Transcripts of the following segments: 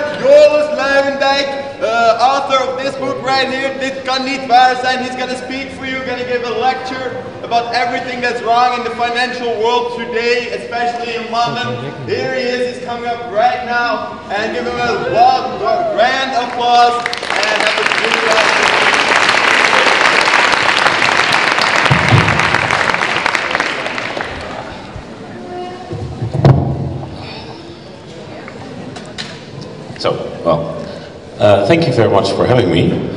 much. Joris Luyendijk, author of this book right here, Dit kan niet waar zijn. He's going to speak for you, going to give a lecture about everything that's wrong in the financial world today, especially in London. Here he is, he's coming up right now, and give him a grand applause, and have a good ride. So, thank you very much for having me.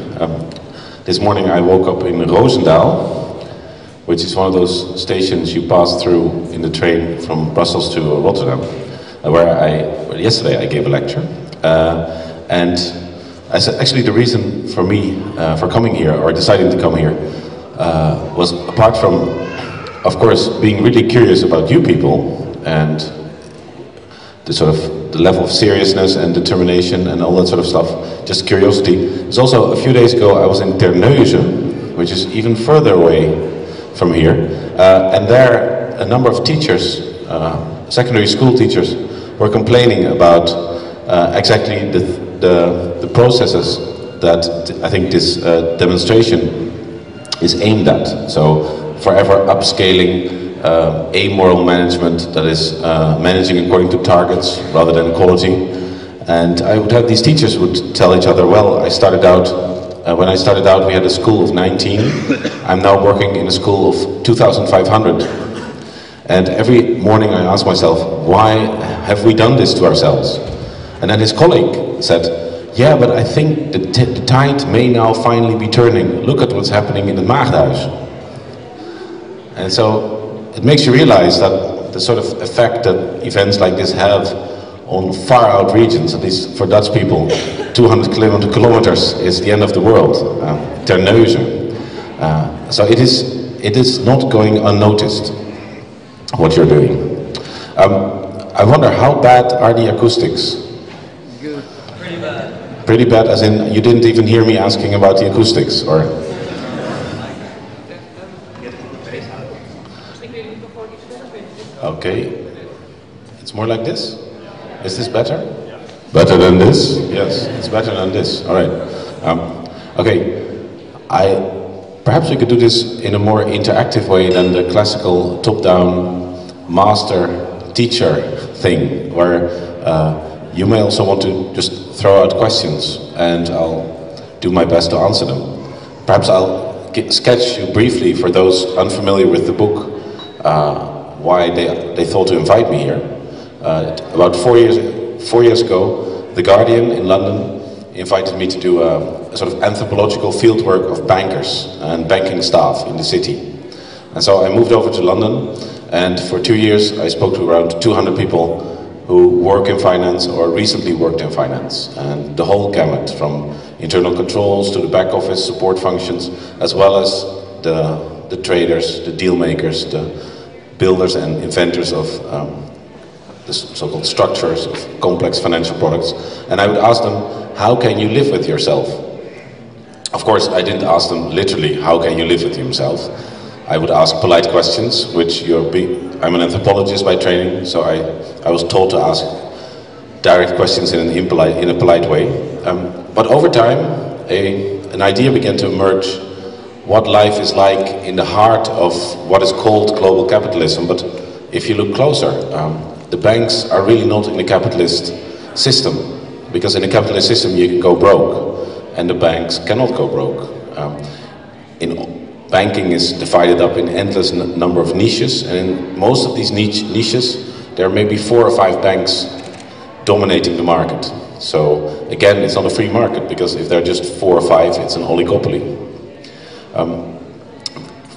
This morning I woke up in Roosendaal, which is one of those stations you pass through in the train from Brussels to Rotterdam, where yesterday I gave a lecture. And actually the reason for me for coming here, or deciding to come here, was apart from, of course, being really curious about you people and the level of seriousness and determination and all that sort of stuff, just curiosity. It's also, a few days ago I was in Terneuzen, which is even further away from here, and there a number of teachers, secondary school teachers, were complaining about exactly the processes that I think this demonstration is aimed at. So forever upscaling amoral management, that is managing according to targets rather than quality. And I would have these teachers would tell each other, well, I started out, when I started out we had a school of 19, I'm now working in a school of 2,500. And every morning I ask myself, why have we done this to ourselves? And then his colleague said, yeah, but I think the tide may now finally be turning. Look at what's happening in the Maagdenhuis. And so it makes you realize that the sort of effect that events like this have on far out regions, at least for Dutch people, 200 kilometers is the end of the world, Terneuzen. So it is not going unnoticed, what you're doing. I wonder, how bad are the acoustics? Good. Pretty bad. Pretty bad, as in you didn't even hear me asking about the acoustics, or? Okay, it's more like this? Is this better? Better than this? Yes, it's better than this. All right. Okay, perhaps we could do this in a more interactive way than the classical top-down master-teacher thing, where you may also want to just throw out questions, and I'll do my best to answer them. Perhaps I'll sketch you briefly, for those unfamiliar with the book, why they thought to invite me here. About 4 years ago, The Guardian in London invited me to do a sort of anthropological fieldwork of bankers and banking staff in the city. And so I moved over to London, and for 2 years I spoke to around 200 people who work in finance or recently worked in finance, and the whole gamut, from internal controls to the back office support functions, as well as the traders, the deal makers, the builders and inventors of the so-called structures of complex financial products. And I would ask them, how can you live with yourself? Of course, I didn't ask them literally, how can you live with yourself? I would ask polite questions, which I'm an anthropologist by training, so I was taught to ask direct questions in a polite way. But over time, an idea began to emerge, what life is like in the heart of what is called global capitalism. But if you look closer, the banks are really not in a capitalist system, because in a capitalist system you can go broke, and the banks cannot go broke. Banking is divided up in endless number of niches, and in most of these niches there may be 4 or 5 banks dominating the market. So again, it's not a free market, because if there are just 4 or 5, it's an oligopoly.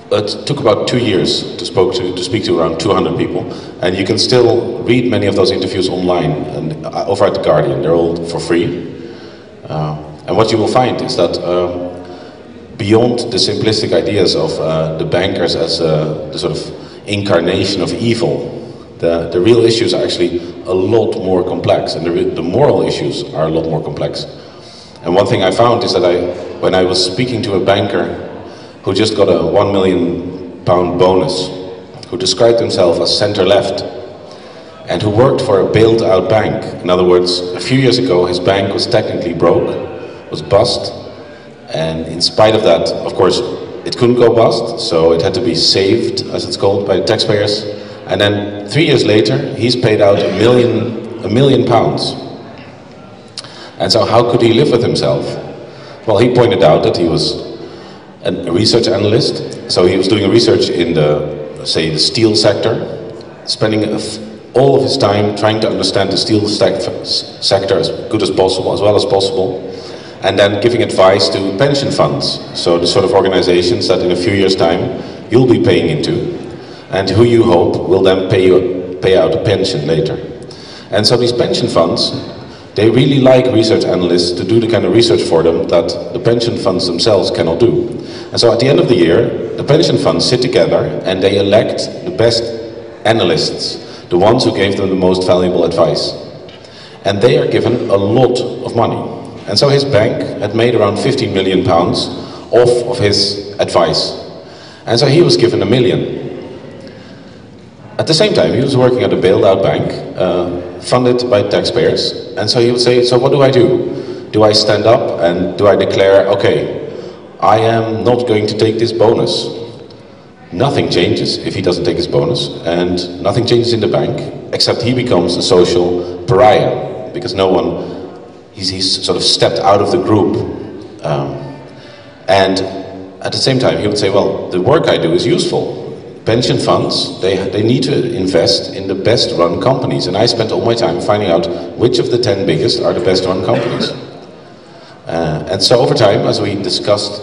It took about 2 years to speak to around 200 people, and you can still read many of those interviews online and over at The Guardian. They're all for free. And what you will find is that beyond the simplistic ideas of the bankers as the sort of incarnation of evil, the real issues are actually a lot more complex, and the moral issues are a lot more complex. And one thing I found is that when I was speaking to a banker who just got a £1 million bonus, who described himself as centre-left, and who worked for a bailed out bank. In other words, a few years ago his bank was technically broke, was bust, and in spite of that, of course, it couldn't go bust, so it had to be saved, as it's called, by the taxpayers. And then 3 years later, he's paid out £1 million. And so how could he live with himself? Well, he pointed out that he was a research analyst, so he was doing research in the, say, the steel sector, spending all of his time trying to understand the steel sector as good as possible, as well as possible, and then giving advice to pension funds, so the sort of organizations that in a few years' time you'll be paying into, and who you hope will then pay out a pension later. And so these pension funds, they really like research analysts to do the kind of research for them that the pension funds themselves cannot do. And so at the end of the year, the pension funds sit together and they elect the best analysts, the ones who gave them the most valuable advice. And they are given a lot of money. And so his bank had made around £15 million off of his advice. And so he was given £1 million. At the same time, he was working at a bailed out bank, funded by taxpayers. And so he would say, so what do I do? Do I stand up and do I declare, okay, I am not going to take this bonus? Nothing changes if he doesn't take his bonus, and nothing changes in the bank, except he becomes a social pariah, because no one, he's sort of stepped out of the group. And at the same time, he would say, well, the work I do is useful. Pension funds, they need to invest in the best run companies, and I spent all my time finding out which of the 10 biggest are the best run companies. And so over time, as we discussed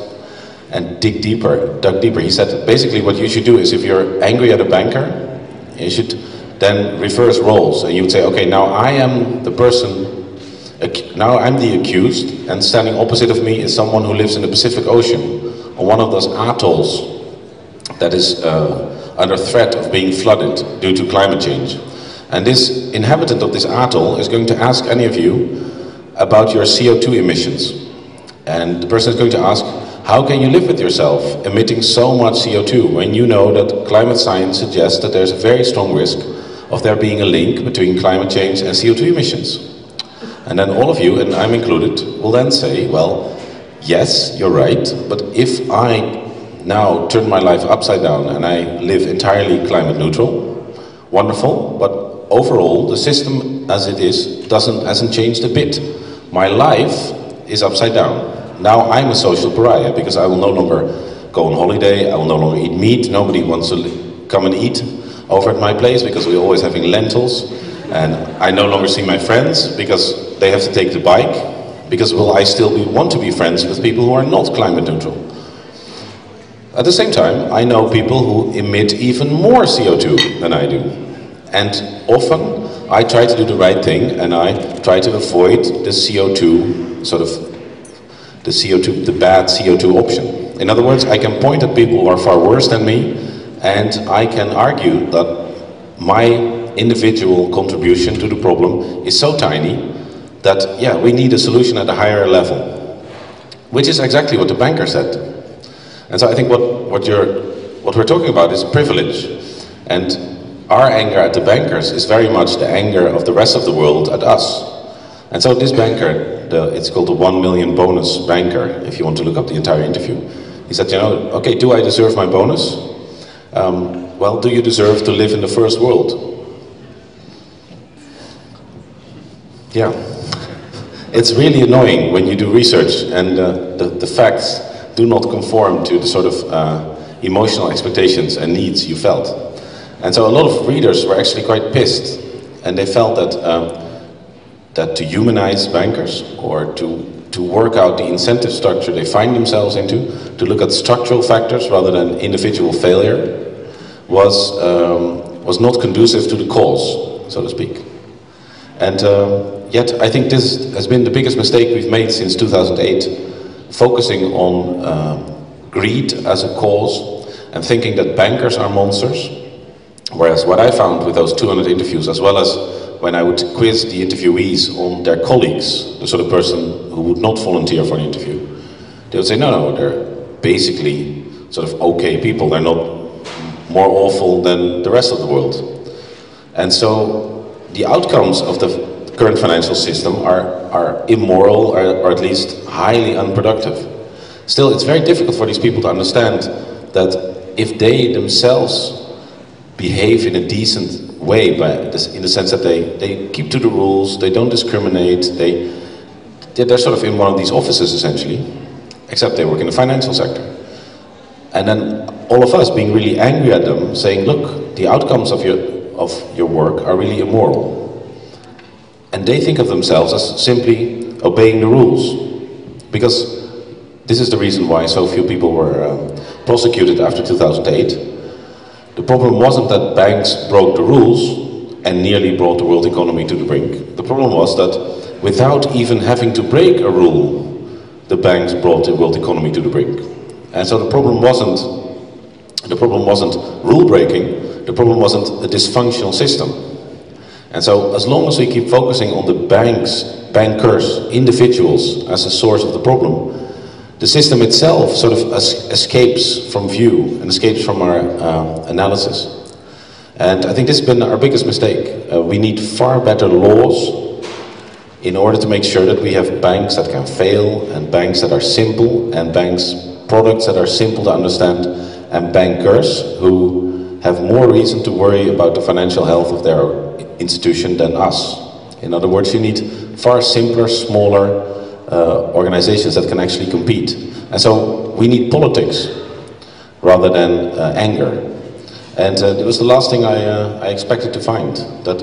and dug deeper, he said basically what you should do is, if you're angry at a banker, you should then reverse roles, and you would say, okay, now I am the person, now I'm the accused, and standing opposite of me is someone who lives in the Pacific Ocean, on one of those atolls that is under threat of being flooded due to climate change. And this inhabitant of this atoll is going to ask any of you about your CO2 emissions. And the person is going to ask, how can you live with yourself emitting so much CO2 when you know that climate science suggests that there's a very strong risk of there being a link between climate change and CO2 emissions? And then all of you, and I'm included, will then say, well, yes, you're right, but if I now turn my life upside down and I live entirely climate neutral, wonderful, but overall the system as it is hasn't changed a bit. My life is upside down. Now I'm a social pariah because I will no longer go on holiday, I will no longer eat meat, nobody wants to come and eat over at my place because we're always having lentils, and I no longer see my friends because they have to take the bike, because will I still want to be friends with people who are not climate neutral? At the same time, I know people who emit even more CO2 than I do. And often, I try to do the right thing, and I try to avoid the CO2, the bad CO2 option. In other words, I can point at people who are far worse than me, and I can argue that my individual contribution to the problem is so tiny that, yeah, we need a solution at a higher level. Which is exactly what the banker said. And so I think what we're talking about is privilege. And our anger at the bankers is very much the anger of the rest of the world at us. And so this banker, it's called the 1 million bonus banker, if you want to look up the entire interview. He said, you know, okay, do I deserve my bonus? Well, do you deserve to live in the first world? Yeah. It's really annoying when you do research and the facts do not conform to the sort of emotional expectations and needs you felt. And so a lot of readers were actually quite pissed, and they felt that to humanize bankers, or to work out the incentive structure they find themselves into, to look at structural factors rather than individual failure, was not conducive to the cause, so to speak. And yet I think this has been the biggest mistake we've made since 2008, focusing on greed as a cause and thinking that bankers are monsters. Whereas what I found with those 200 interviews, as well as when I would quiz the interviewees on their colleagues, the sort of person who would not volunteer for an interview, they would say, no, they're basically sort of okay people. They're not more awful than the rest of the world. And so the outcomes of the current financial system are immoral, or at least highly unproductive. Still, it's very difficult for these people to understand that if they themselves behave in a decent way, in the sense that they keep to the rules, they don't discriminate, they're sort of in one of these offices essentially, except they work in the financial sector. And then all of us being really angry at them, saying, look, the outcomes of your work are really immoral. And they think of themselves as simply obeying the rules. Because this is the reason why so few people were prosecuted after 2008. The problem wasn't that banks broke the rules and nearly brought the world economy to the brink. The problem was that without even having to break a rule, the banks brought the world economy to the brink. And so the problem wasn't rule breaking, the problem wasn't a dysfunctional system. And so as long as we keep focusing on the bankers, individuals as a source of the problem, the system itself sort of escapes from view and escapes from our analysis. And I think this has been our biggest mistake. We need far better laws in order to make sure that we have banks that can fail, and banks that are simple, and products that are simple to understand, and bankers who have more reason to worry about the financial health of their institution than us. In other words, you need far simpler, smaller organizations that can actually compete. And so we need politics rather than anger. And it was the last thing I expected to find, that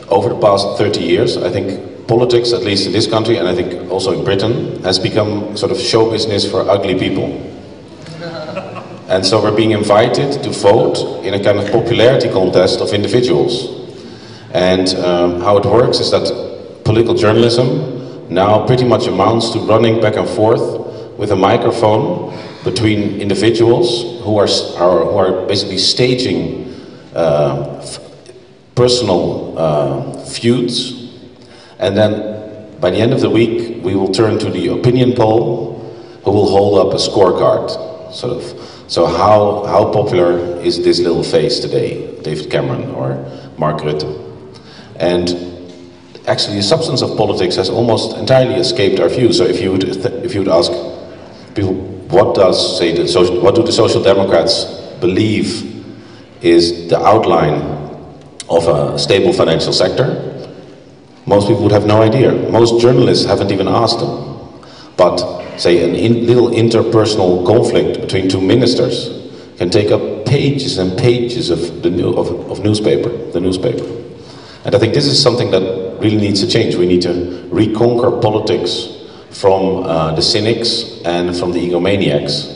over the past 30 years, I think politics, at least in this country, and I think also in Britain, has become sort of show business for ugly people. And so we're being invited to vote in a kind of popularity contest of individuals. And how it works is that political journalism now pretty much amounts to running back and forth with a microphone between individuals who are basically staging personal feuds, and then by the end of the week we will turn to the opinion poll, who will hold up a scorecard, sort of. So how popular is this little face today, David Cameron or Mark Rutte? And actually the substance of politics has almost entirely escaped our view. So if you would ask people, what do the Social Democrats believe is the outline of a stable financial sector? Most people would have no idea. Most journalists haven't even asked them. But say a little interpersonal conflict between two ministers can take up pages and pages of the newspaper. And I think this is something that really needs to change. We need to reconquer politics from the cynics and from the egomaniacs.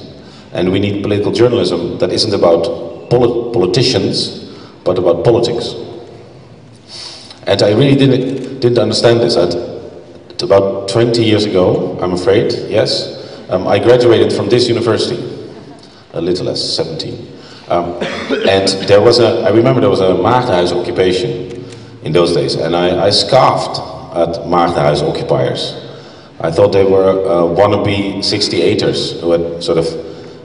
And we need political journalism that isn't about politicians, but about politics. And I really didn't understand this. About 20 years ago, I'm afraid, yes, I graduated from this university, a little less, 17. And I remember there was a Maagdenhuis occupation in those days, and I scoffed at Maagdenhuis occupiers. I thought they were wannabe 68ers who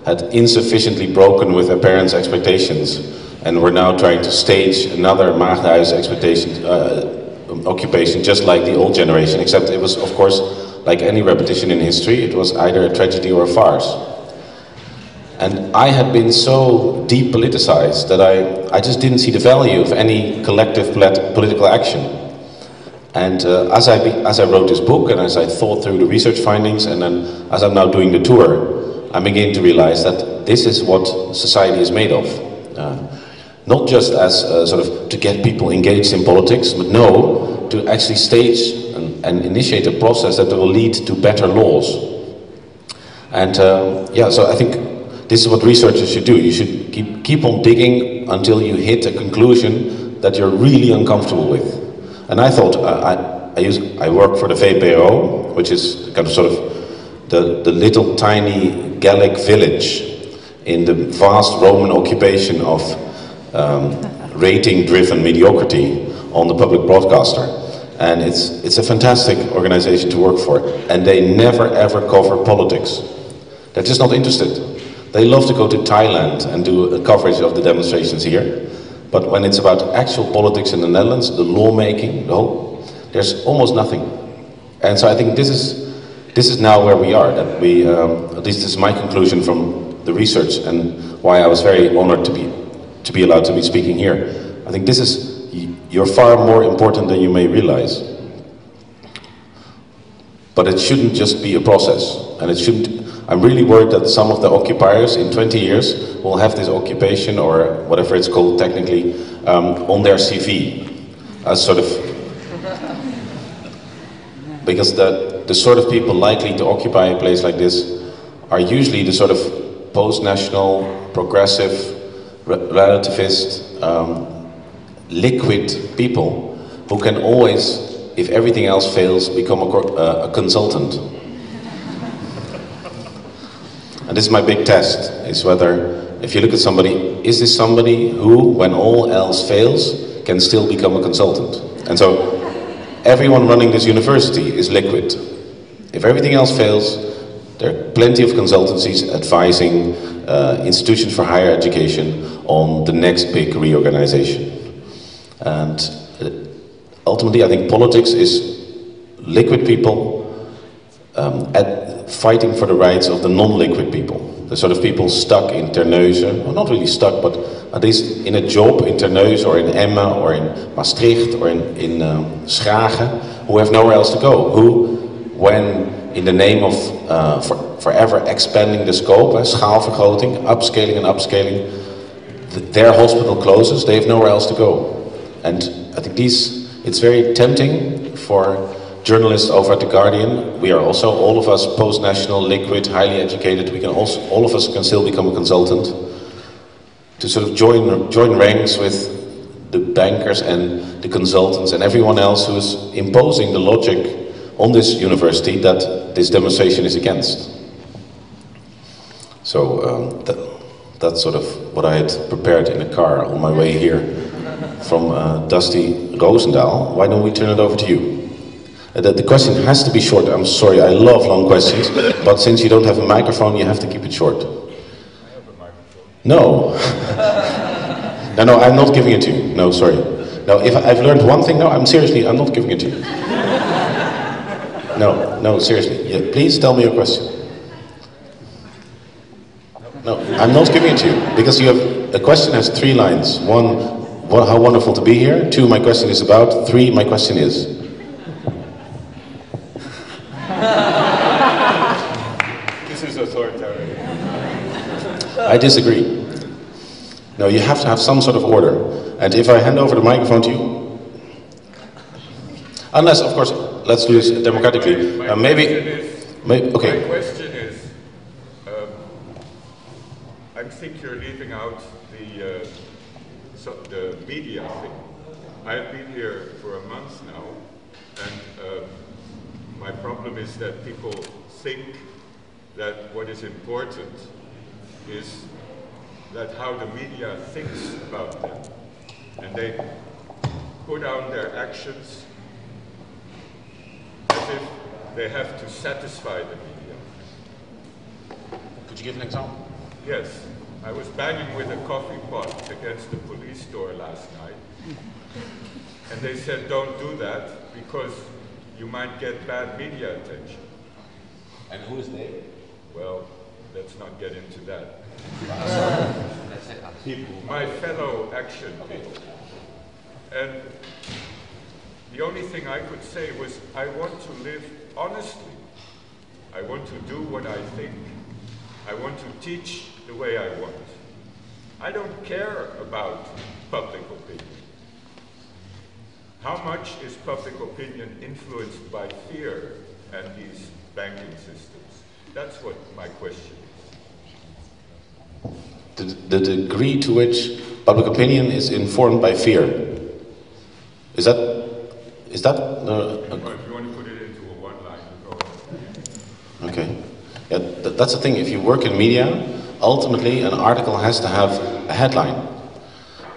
had insufficiently broken with their parents' expectations and were now trying to stage another Maagdenhuis occupation just like the old generation, except it was, of course, like any repetition in history, it was either a tragedy or a farce. And I had been so depoliticized that I just didn't see the value of any collective political action. And as I wrote this book, and as I thought through the research findings, and then as I'm now doing the tour, I'm beginning to realize that this is what society is made of. Not just as sort of to get people engaged in politics, but no, to actually stage and initiate a process that will lead to better laws. And yeah, so I think this is what researchers should do. You should keep on digging until you hit a conclusion that you're really uncomfortable with. And I thought, I work for the VPRO, which is kind of sort of the little tiny Gallic village in the vast Roman occupation of rating-driven mediocrity on the public broadcaster. And it's a fantastic organization to work for. And they never ever cover politics. They're just not interested. They love to go to Thailand and do a coverage of the demonstrations here. But when it's about actual politics in the Netherlands, the lawmaking, there's almost nothing. And so I think this is now where we are. That we, at least this is my conclusion from the research, and why I was very honored to be allowed to be speaking here. I think you're far more important than you may realize. But it shouldn't just be a process, and it shouldn't. I'm really worried that some of the occupiers in 20 years will have this occupation, or whatever it's called technically, on their CV, as sort of, because the sort of people likely to occupy a place like this are usually the sort of post-national, progressive, relativist, liquid people who can always, if everything else fails, become a consultant. And this is my big test, is whether, if you look at somebody, is this somebody who, when all else fails, can still become a consultant? And so, everyone running this university is liquid. If everything else fails, there are plenty of consultancies advising institutions for higher education on the next big reorganization. And ultimately, I think politics is liquid people fighting for the rights of the non-liquid people. The sort of people stuck in Terneuzen, well, not really stuck, but at least in a job in Terneuzen or in Emmen or in Maastricht or in Schagen, who have nowhere else to go. Who, when in the name of forever expanding the scope, schaalvergroting, upscaling and upscaling, their hospital closes, they have nowhere else to go. And I think it's very tempting for journalists over at The Guardian. We are also, all of us, post-national, liquid, highly educated. We can also, all of us can still become a consultant. To sort of join ranks with the bankers and the consultants and everyone else who is imposing the logic on this university that this demonstration is against. So that's sort of what I had prepared in the car on my way here from Dusty Roosendaal. Why don't we turn it over to you? The question has to be short. I'm sorry, I love long questions, but since you don't have a microphone, you have to keep it short. I have a microphone. No. No, I'm not giving it to you. No, sorry. No, if I've learned one thing, no, I'm not giving it to you. No, seriously. Yeah, please tell me your question. No, I'm not giving it to you, because a question has 3 lines. 1, how wonderful to be here. 2, my question is about. 3, my question is. This is authoritarian. I disagree. No, you have to have some sort of order. And if I hand over the microphone to you, unless, of course, let's do this democratically. My question is, I think you're leaving out the media thing. I've been here for a month now, and my problem is that people think that what is important is that how the media thinks about them. And they put down their actions as if they have to satisfy the media. Could you give an example? Yes, I was banging with a coffee pot against the police door last night. And they said, don't do that because you might get bad media attention. And who is they? Well, let's not get into that. My fellow action people. And the only thing I could say was, I want to live honestly. I want to do what I think. I want to teach the way I want. I don't care about public opinion. How much is public opinion influenced by fear and these banking systems? That's what my question is. The degree to which public opinion is informed by fear. Is that If you want to put it into a one-line, go ahead. Okay. Yeah, that's the thing. If you work in media, ultimately an article has to have a headline.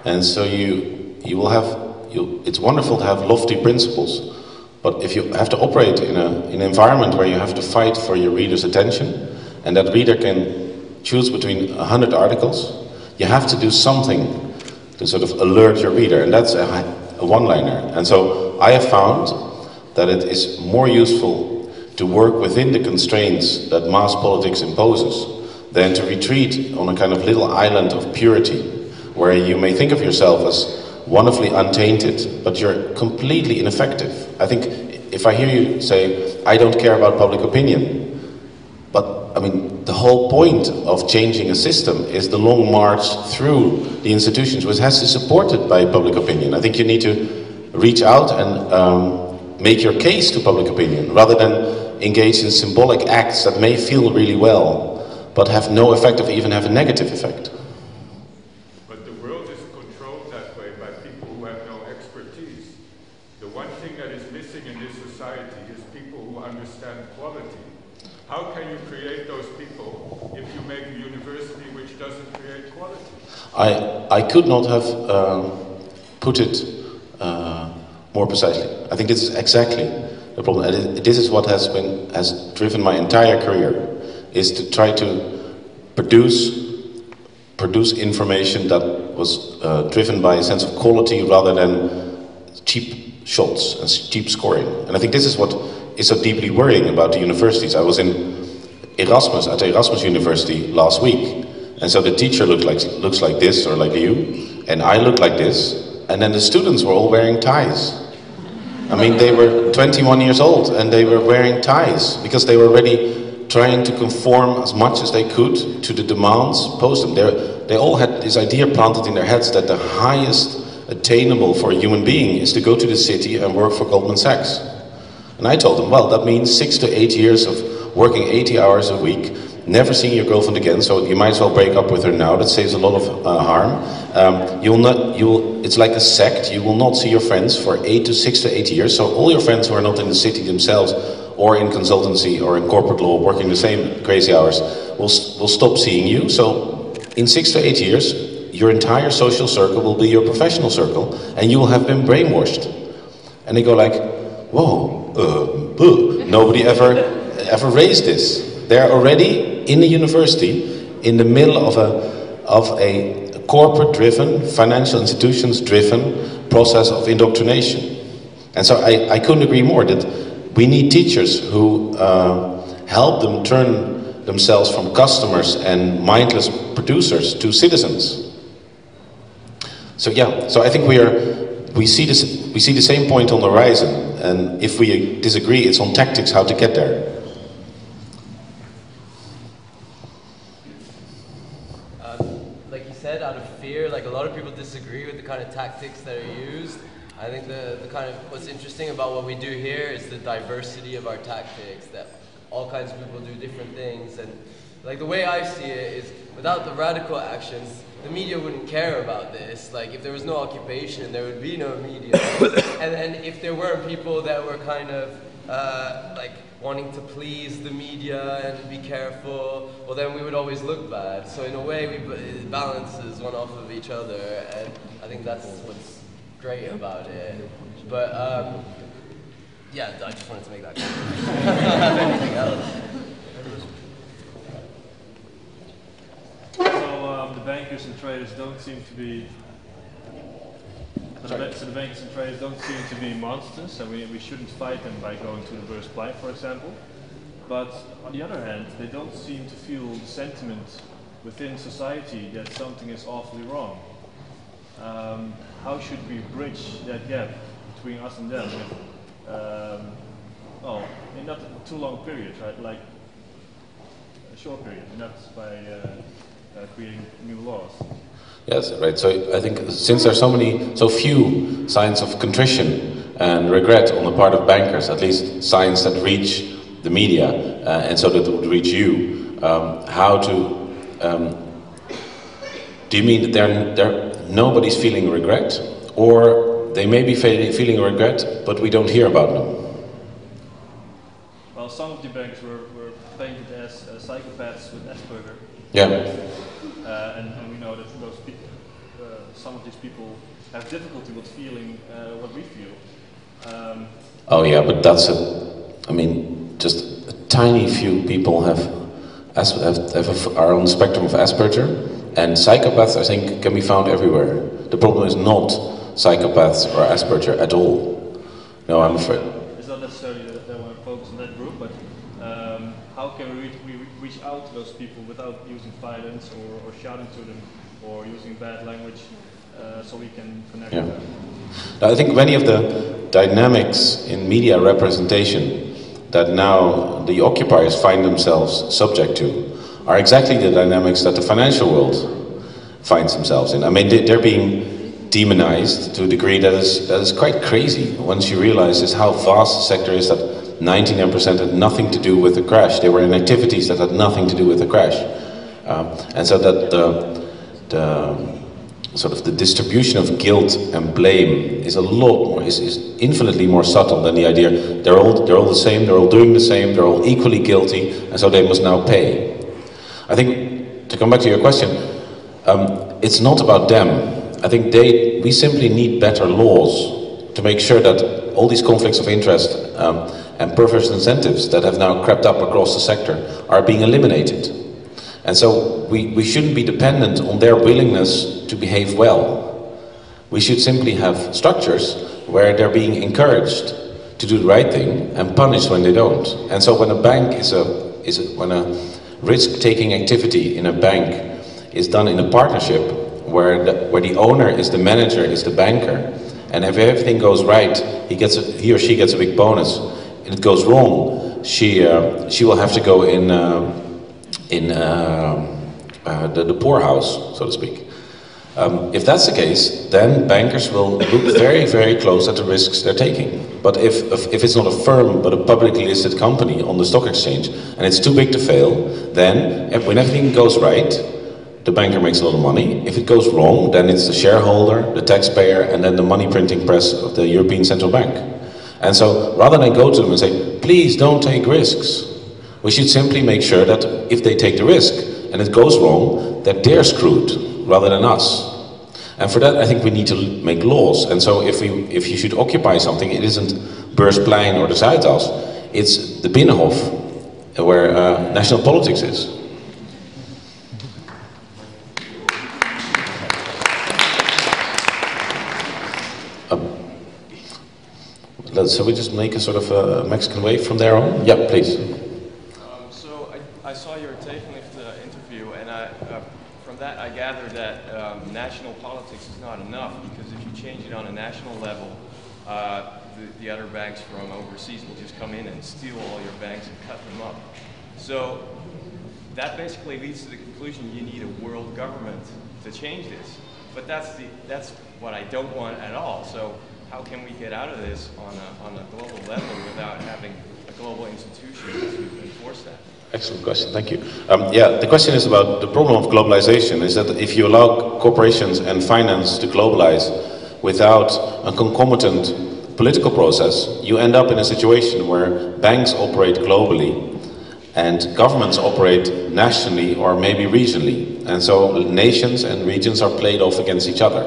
And so you will have, it's wonderful to have lofty principles, but if you have to operate in an environment where you have to fight for your reader's attention, and that reader can choose between 100 articles, you have to do something to sort of alert your reader, and that's a one-liner. And so I have found that it is more useful to work within the constraints that mass politics imposes than to retreat on a kind of little island of purity, where you may think of yourself as wonderfully untainted, but you're completely ineffective. I think if I hear you say, I don't care about public opinion, but I mean, the whole point of changing a system is the long march through the institutions, which has to be supported by public opinion. I think you need to reach out and make your case to public opinion, rather than engage in symbolic acts that may feel really well, but have no effect or even have a negative effect. But the world is controlled that way by people who have no expertise. The one thing that is missing in this society is people who understand quality. How can you create those people if you make a university which doesn't create quality? I could not have put it more precisely. I think this is exactly the problem. And this is what has driven my entire career, is to try to produce information that was driven by a sense of quality rather than cheap shots and cheap scoring. And I think this is what is so deeply worrying about the universities. I was in Erasmus, at Erasmus University last week, and so the teacher looks like this, or like you, and I look like this, and then the students were all wearing ties. I mean, they were 21 years old, and they were wearing ties, because they were already trying to conform as much as they could to the demands posed them. They all had this idea planted in their heads that the highest attainable for a human being is to go to the city and work for Goldman Sachs. And I told them, well, that means 6 to 8 years of working 80 hours a week, never seeing your girlfriend again, so you might as well break up with her now. That saves a lot of harm. It's like a sect. You will not see your friends for 6 to 8 years, so all your friends who are not in the city themselves, or in consultancy, or in corporate law, working the same crazy hours, will stop seeing you. So in 6 to 8 years, your entire social circle will be your professional circle, and you will have been brainwashed. And they go like, whoa, nobody ever raised this. They're already in the university, in the middle of a corporate-driven, financial institutions-driven process of indoctrination. And so I couldn't agree more that we need teachers who help them turn themselves from customers and mindless producers to citizens. So yeah, so I think we see the same point on the horizon. And if we disagree, it's on tactics how to get there. Like you said, out of fear, like a lot of people disagree with the kind of tactics that are used. I think the kind of what's interesting about what we do here is the diversity of our tactics, that all kinds of people do different things. And like the way I see it is, without the radical actions, the media wouldn't care about this. Like if there was no occupation, there would be no media. and if there weren't people that were kind of like wanting to please the media and be careful, well then we would always look bad. So in a way, it balances one off of each other, and I think that's what's great about it. But yeah, I just wanted to make that comment. Anything else? So the bankers and traders don't seem to be. So the bankers and traders don't seem to be monsters, and we shouldn't fight them by going to the worst plight, for example. But on the other hand, they don't seem to feel the sentiment within society that something is awfully wrong. How should we bridge that gap between us and them? In not a too long period, right? Like a short period, not by creating new laws. Yes, right. So I think since there's so few signs of contrition and regret on the part of bankers, at least signs that reach the media, and so that it would reach you, do you mean that nobody's feeling regret, or they may be feeling regret, but we don't hear about them? Well, some of the bankers were painted as psychopaths with Asperger. Yeah. And we know that some of these people have difficulty with feeling what we feel. Oh yeah, but that's just a tiny few people are on the spectrum of Asperger, And psychopaths, I think, can be found everywhere. The problem is not psychopaths or Asperger at all. No, I'm afraid. It's not necessarily that I want to focus on that group, but how can we reach out to those people without using violence or shouting to them or using bad language so we can connect with them? Now, I think many of the dynamics in media representation that now the occupiers find themselves subject to are exactly the dynamics that the financial world finds themselves in. I mean, they're being demonized to a degree that is quite crazy once you realize just how vast the sector is, that 99% had nothing to do with the crash. They were in activities that had nothing to do with the crash. And so that the sort of the distribution of guilt and blame is a lot more, is infinitely more subtle than the idea they're all the same, they're all doing the same, they're all equally guilty, and so they must now pay. I think, to come back to your question, it's not about them. I think we simply need better laws to make sure that all these conflicts of interest and perverse incentives that have now crept up across the sector are being eliminated. And so we shouldn't be dependent on their willingness to behave well. We should simply have structures where they're being encouraged to do the right thing and punished when they don't. And so when a bank when a risk-taking activity in a bank is done in a partnership where the owner is the manager, is the banker, and if everything goes right, he or she gets a big bonus. And it goes wrong, she will have to go in the poorhouse, so to speak. If that's the case, then bankers will look very, very close at the risks they're taking. But if it's not a firm, but a publicly listed company on the stock exchange, and it's too big to fail, then when everything goes right, the banker makes a lot of money. If it goes wrong, then it's the shareholder, the taxpayer, and then the money printing press of the European Central Bank. And so, rather than go to them and say, please don't take risks, we should simply make sure that if they take the risk, and it goes wrong, that they're screwed, rather than us. And for that, I think we need to make laws. And so if you should occupy something, it isn't Beursplein or the Zuidas, it's the Binnenhof, where national politics is. So we just make a sort of a Mexican wave from there on? Yeah, please. So I saw your take on the interview, and from that I gathered that national politics is not enough, because if you change it on a national level, the other banks from overseas will just come in and steal all your banks and cut them up. So that basically leads to the conclusion you need a world government to change this. But that's what I don't want at all. So how can we get out of this on a global level without having a global institution to enforce that? Excellent question, thank you. Yeah, the question is about the problem of globalization, is that if you allow corporations and finance to globalize without a concomitant political process, you end up in a situation where banks operate globally and governments operate nationally or maybe regionally. And so nations and regions are played off against each other.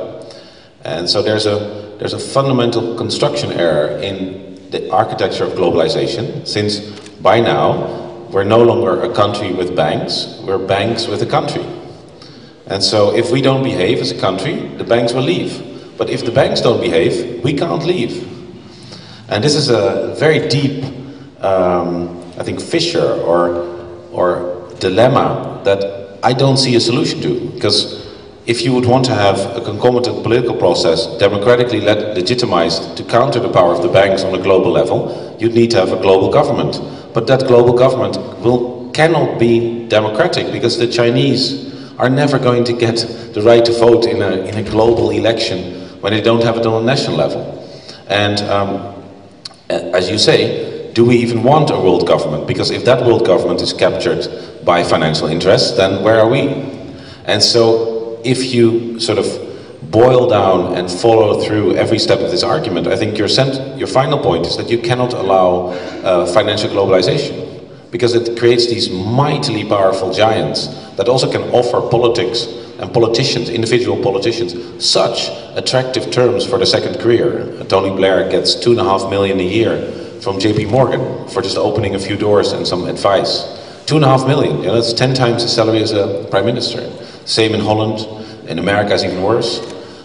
And so there's a fundamental construction error in the architecture of globalization, since by now we're no longer a country with banks, we're banks with a country. And so if we don't behave as a country, the banks will leave. But if the banks don't behave, we can't leave. And this is a very deep, I think, fissure or dilemma that I don't see a solution to. Because if you would want to have a concomitant political process democratically legitimized to counter the power of the banks on a global level, you'd need to have a global government. But that global government cannot be democratic, because the Chinese are never going to get the right to vote in a global election when they don't have it on a national level. And as you say, do we even want a world government? Because if that world government is captured by financial interests, then where are we? And so if you sort of boil down and follow through every step of this argument, I think your final point is that you cannot allow financial globalization, because it creates these mightily powerful giants that also can offer politics and politicians, individual politicians, such attractive terms for the second career. Tony Blair gets $2.5 million a year from JP Morgan for just opening a few doors and some advice. $2.5 million, that's 10 times the salary as a prime minister. Same in Holland. In America is even worse.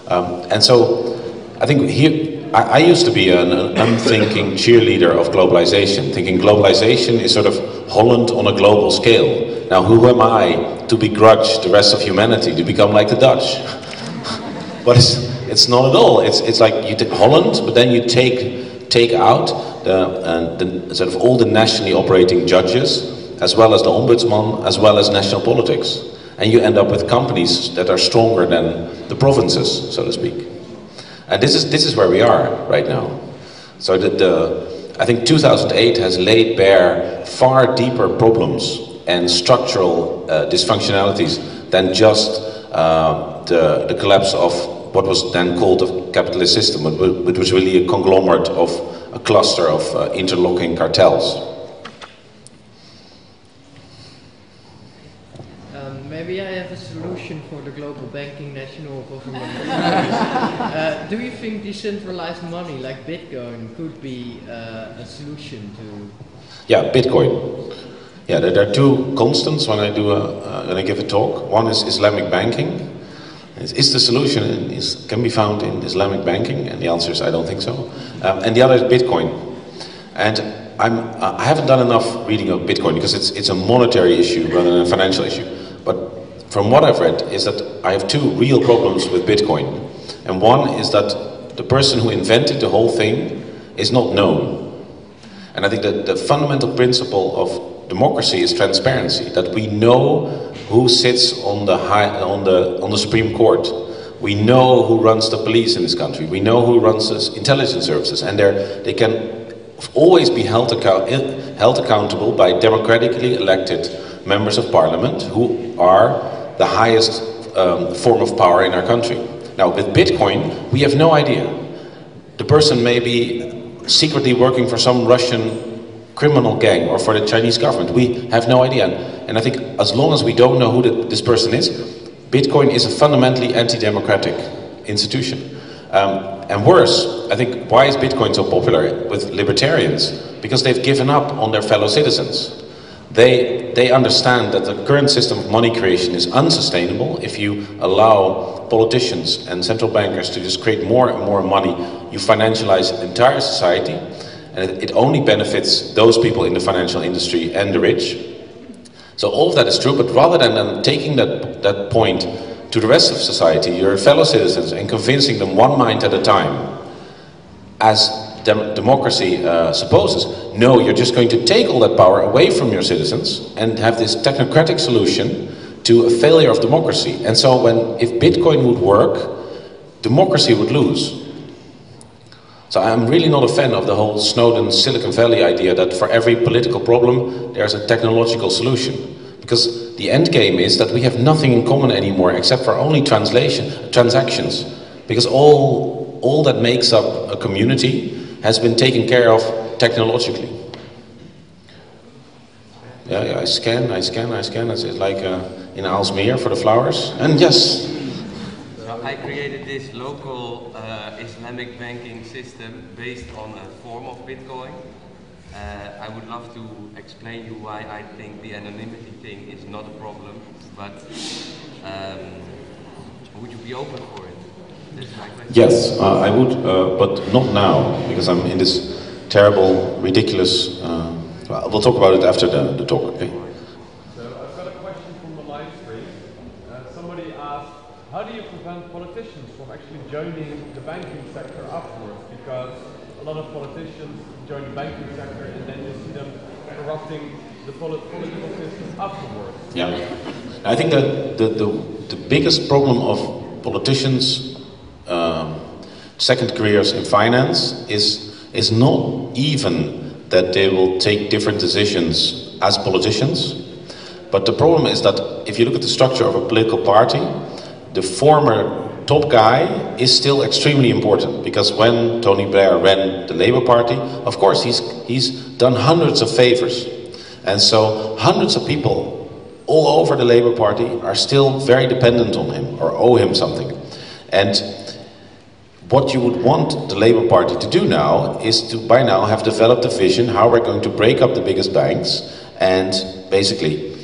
And so I think here, I used to be an unthinking cheerleader of globalization, thinking globalization is sort of Holland on a global scale. Now who am I to begrudge the rest of humanity to become like the Dutch? But it's not at all. It's like you take Holland, but then you take out the sort of all the nationally operating judges, as well as the ombudsman, as well as national politics. And you end up with companies that are stronger than the provinces, so to speak. And this is where we are right now. So I think 2008 has laid bare far deeper problems and structural dysfunctionalities than just the collapse of what was then called a capitalist system, which was really a conglomerate of a cluster of interlocking cartels. Maybe I have a solution for the global banking national government. Do you think decentralized money like Bitcoin could be a solution to? Yeah, Bitcoin. Yeah, there are two constants when I give a talk. One is Islamic banking. Is the solution can be found in Islamic banking? And the answer is I don't think so. And the other is Bitcoin. And I haven't done enough reading of Bitcoin because it's a monetary issue rather than a financial issue. But from what I've read is that I have two real problems with Bitcoin. And one is that the person who invented the whole thing is not known. And I think that the fundamental principle of democracy is transparency, that we know who sits on the Supreme Court. We know who runs the police in this country. We know who runs the intelligence services, and they can always be held accountable by democratically elected members of parliament who are the highest form of power in our country. Now with Bitcoin, we have no idea. The person may be secretly working for some Russian criminal gang or for the Chinese government. We have no idea. And I think as long as we don't know who this person is, Bitcoin is a fundamentally anti-democratic institution. And worse, I think, why is Bitcoin so popular with libertarians? Because they've given up on their fellow citizens. They understand that the current system of money creation is unsustainable. If you allow politicians and central bankers to just create more and more money, you financialize the entire society, and it only benefits those people in the financial industry and the rich. So all of that is true, but rather than taking that point to the rest of society, your fellow citizens, and convincing them one mind at a time, as democracy supposes, no, you're just going to take all that power away from your citizens and have this technocratic solution to a failure of democracy. And so if Bitcoin would work, democracy would lose. So I'm really not a fan of the whole Snowden Silicon Valley idea that for every political problem there's a technological solution. Because the end game is that we have nothing in common anymore except for only transactions. Because all that makes up a community has been taken care of technologically. Yeah, I scan. It's like in Aalsmeer for the flowers. And yes. So I created this local Islamic banking system based on a form of Bitcoin. I would love to explain you why I think the anonymity thing is not a problem, but would you be open for it? Yes, I would, but not now, because I'm in this terrible, ridiculous... we'll talk about it after the talk, okay? So I've got a question from the live stream. Somebody asked, how do you prevent politicians from actually joining the banking sector afterwards? Because a lot of politicians join the banking sector and then you see them corrupting the political system afterwards. Yeah, I think that the biggest problem of politicians' second careers in finance is not even that they will take different decisions as politicians, but the problem is that if you look at the structure of a political party, the former top guy is still extremely important, because when Tony Blair ran the Labour Party, of course he's done hundreds of favors, and so hundreds of people all over the Labour Party are still very dependent on him or owe him something. And what you would want the Labour Party to do now is to by now have developed a vision how we're going to break up the biggest banks and basically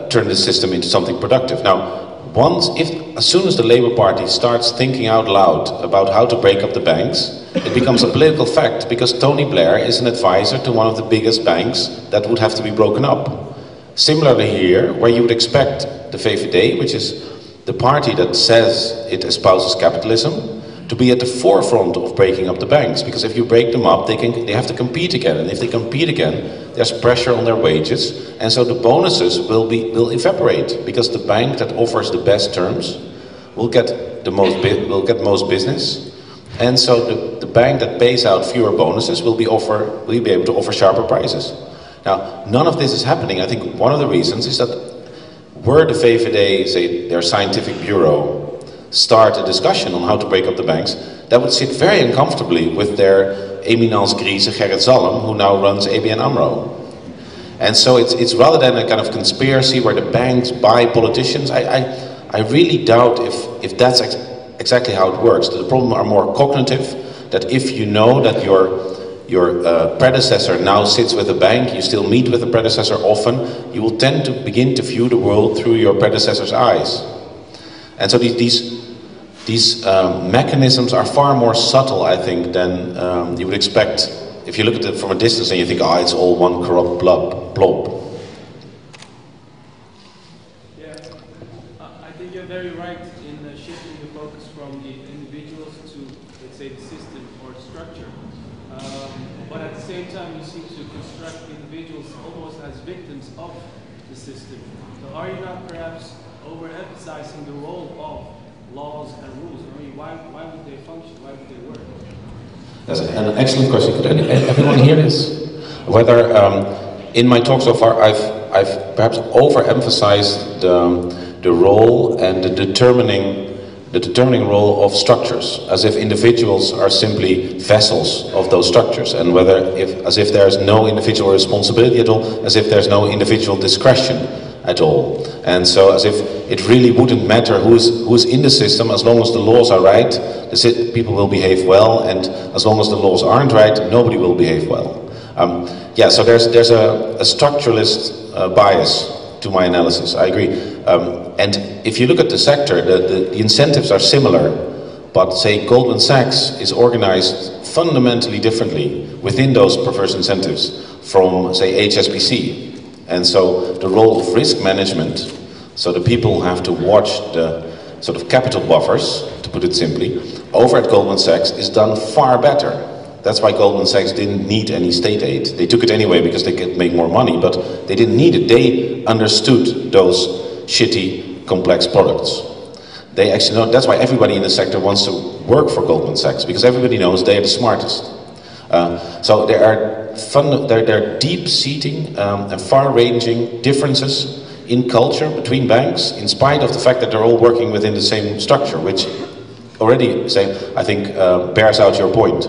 turn the system into something productive. Now, as soon as the Labour Party starts thinking out loud about how to break up the banks, it becomes a political fact, because Tony Blair is an advisor to one of the biggest banks that would have to be broken up. Similarly here, where you would expect the VVD, which is the party that says it espouses capitalism, to be at the forefront of breaking up the banks, because if you break them up, they have to compete again, and if they compete again, there's pressure on their wages, and so the bonuses will evaporate, because the bank that offers the best terms will get the most business, and so the bank that pays out fewer bonuses will be able to offer sharper prices. Now, none of this is happening. I think one of the reasons is that were the VVD, say their scientific bureau, start a discussion on how to break up the banks, that would sit very uncomfortably with their eminence grise Gerrit Zalm, who now runs ABN AMRO. And so it's rather than a kind of conspiracy where the banks buy politicians, I really doubt if that's exactly how it works. The problems are more cognitive, that if you know that your predecessor now sits with a bank, you still meet with the predecessor often, you will tend to begin to view the world through your predecessor's eyes. And so these mechanisms are far more subtle, I think, than you would expect if you look at it from a distance and you think, it's all one corrupt blob. Yeah, I think you're very right in shifting the focus from the individuals to, let's say, the system or the structure. But at the same time, you seem to construct individuals almost as victims of the system. So are you not perhaps overemphasizing the role of laws and rules? I mean, why would they function? Why would they work? That's an excellent question. Could everyone hear this? Whether in my talk so far I've perhaps overemphasized the role and the determining role of structures, as if individuals are simply vessels of those structures, and as if there's no individual responsibility at all, as if there's no individual discretion at all. And so as if it really wouldn't matter who's in the system, as long as the laws are right, people will behave well, and as long as the laws aren't right, nobody will behave well. So there's a structuralist bias to my analysis, I agree. And if you look at the sector, the incentives are similar, but say Goldman Sachs is organized fundamentally differently within those perverse incentives from, say, HSBC. And so the role of risk management, so the people have to watch the sort of capital buffers, to put it simply, over at Goldman Sachs is done far better. That's why Goldman Sachs didn't need any state aid. They took it anyway because they could make more money, but they didn't need it. They understood those shitty, complex products. They actually know, that's why everybody in the sector wants to work for Goldman Sachs, because everybody knows they are the smartest. So there are deep-seating and far-ranging differences in culture between banks, in spite of the fact that they're all working within the same structure, which already, I think, bears out your point.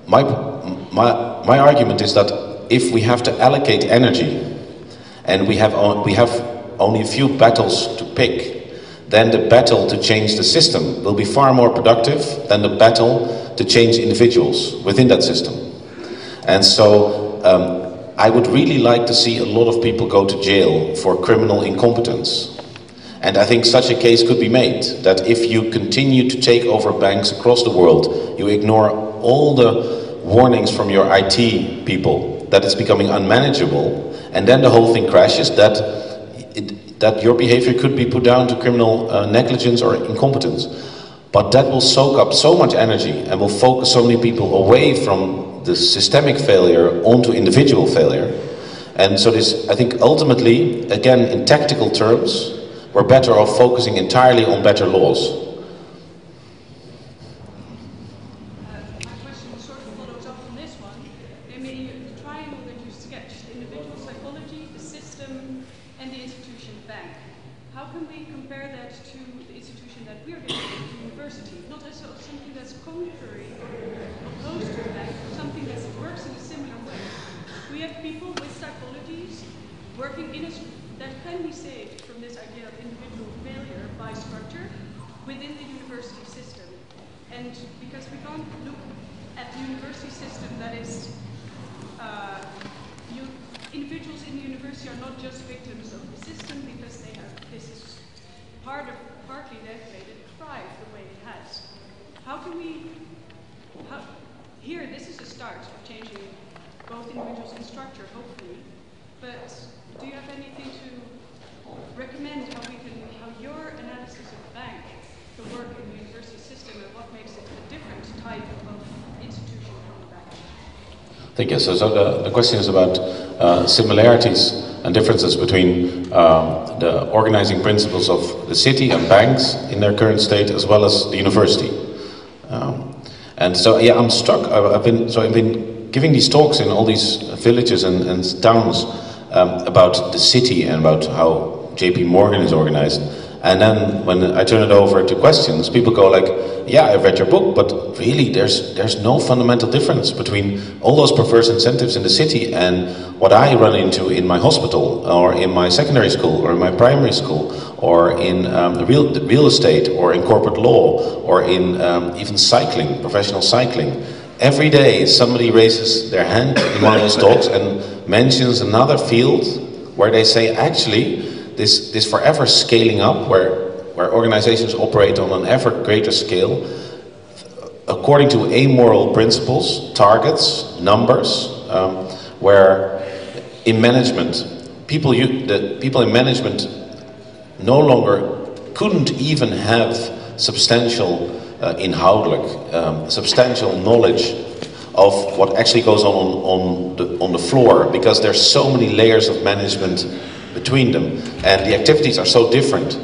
My argument is that if we have to allocate energy, and we have only a few battles to pick, then the battle to change the system will be far more productive than the battle to change individuals within that system. And so I would really like to see a lot of people go to jail for criminal incompetence. And I think such a case could be made, that if you continue to take over banks across the world, you ignore all the warnings from your IT people that it's becoming unmanageable, and then the whole thing crashes, that your behavior could be put down to criminal negligence or incompetence. But that will soak up so much energy and will focus so many people away from the systemic failure onto individual failure. And so this, I think ultimately, again, in tactical terms, we're better off focusing entirely on better laws. My question sort of follows up on this one. I mean, the triangle that you sketched, individual psychology, the system, and the institution bank. How can we compare that to the institution that we're getting at the university? Not as something that's contrary or opposed to the bank, but something that works in a similar way. We have people with psychologies working in that can be saved from this idea of individual failure by structure within the university system. And because we can't look at the university system that is individuals in the university are not just victims of the system because they have, this is partly they've made it thrive the way it has. How can we, here this is a start of changing both individuals and structure, hopefully, but do you have anything to recommend how your analysis of the bank can work in the university system and what makes it a different type of institution from the bank? Thank you. So the question is about similarities and differences between the organizing principles of the city and banks in their current state, as well as the university. And so, yeah, I'm struck. I've been giving these talks in all these villages and towns about the city and about how JP Morgan is organized. And then when I turn it over to questions, people go like, yeah, I've read your book, but really there's no fundamental difference between all those perverse incentives in the city and what I run into in my hospital, or in my secondary school, or in my primary school, or in real estate, or in corporate law, or in even cycling, professional cycling. Every day somebody raises their hand in one of those talks and mentions another field where they say, actually, this forever scaling up, where organizations operate on an ever greater scale, according to amoral principles, targets, numbers, where in management, people in management no longer couldn't even have substantial inhoudelijk, substantial knowledge of what actually goes on the floor, because there's so many layers of management between them, and the activities are so different.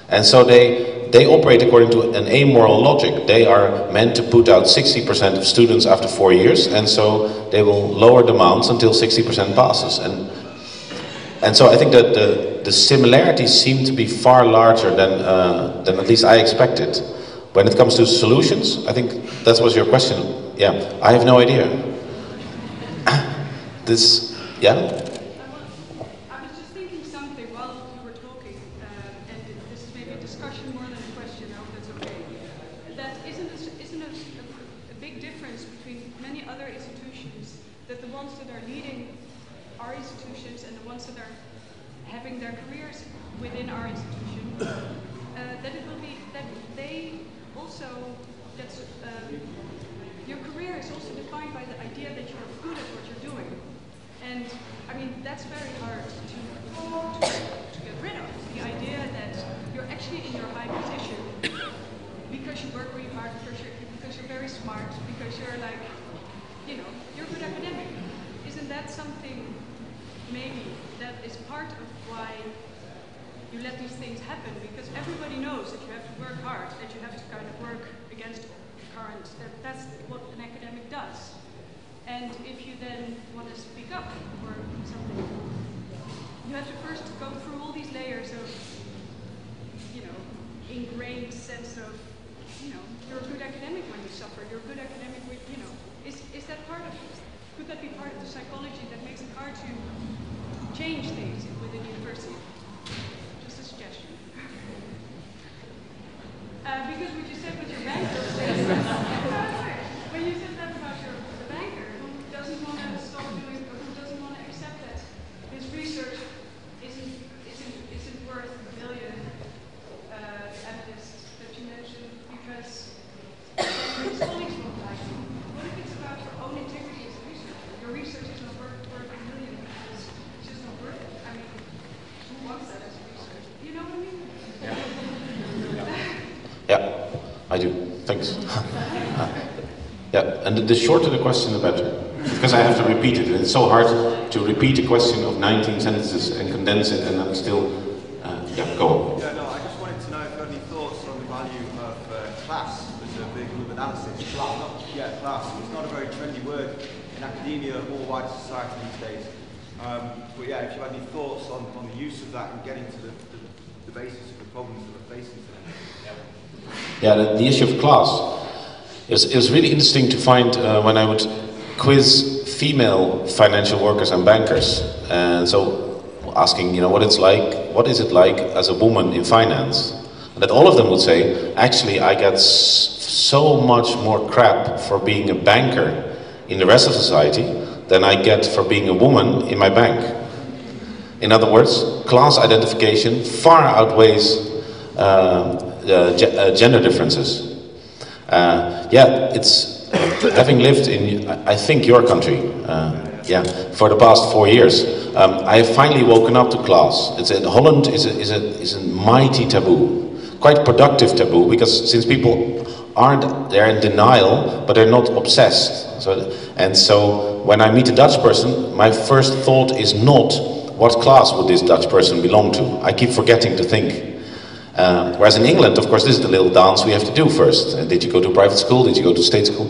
And so they operate according to an amoral logic. They are meant to put out 60% of students after 4 years, and so they will lower demands until 60% passes. And so I think that the similarities seem to be far larger than at least I expected. When it comes to solutions, I think that was your question. Yeah, I have no idea. Yeah? I do. Thanks. Yeah, and the shorter the question, the better. Because I have to repeat it, and it's so hard to repeat a question of 19 sentences and condense it, and then still, yeah, go on. Yeah, no, I just wanted to know if you had any thoughts on the value of class as a vehicle of analysis. Class. It's not a very trendy word in academia or wider society these days. But yeah, if you had any thoughts on the use of that and getting to the basis of the problems that we're facing today. Yeah, the issue of class. It was really interesting to find when I would quiz female financial workers and bankers, and so asking, what is it like as a woman in finance, and that all of them would say, actually, I get so much more crap for being a banker in the rest of society than I get for being a woman in my bank. In other words, class identification far outweighs gender differences. Yeah, it's having lived in, I think, your country, yeah, for the past 4 years. I have finally woken up to class. Holland is a mighty taboo, quite productive taboo, because since people they're in denial, but they're not obsessed. So when I meet a Dutch person, my first thought is not, what class would this Dutch person belong to? I keep forgetting to think. Whereas in England, of course, this is the little dance we have to do first. Did you go to private school? Did you go to state school?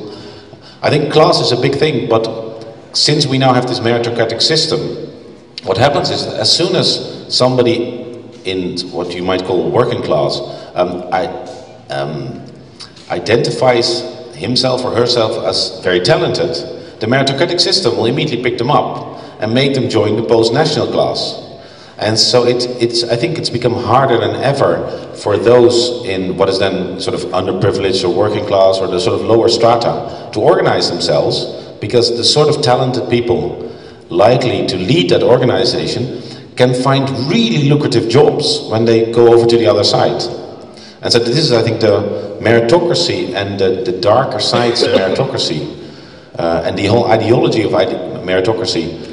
I think class is a big thing, but since we now have this meritocratic system, what happens is that as soon as somebody in what you might call working class identifies himself or herself as very talented, the meritocratic system will immediately pick them up and make them join the post-national class. And so I think it's become harder than ever for those in what is then sort of underprivileged or working class or the sort of lower strata to organize themselves, because the sort of talented people likely to lead that organization can find really lucrative jobs when they go over to the other side. And so this is, I think, the meritocracy and the darker sides of meritocracy and the whole ideology of meritocracy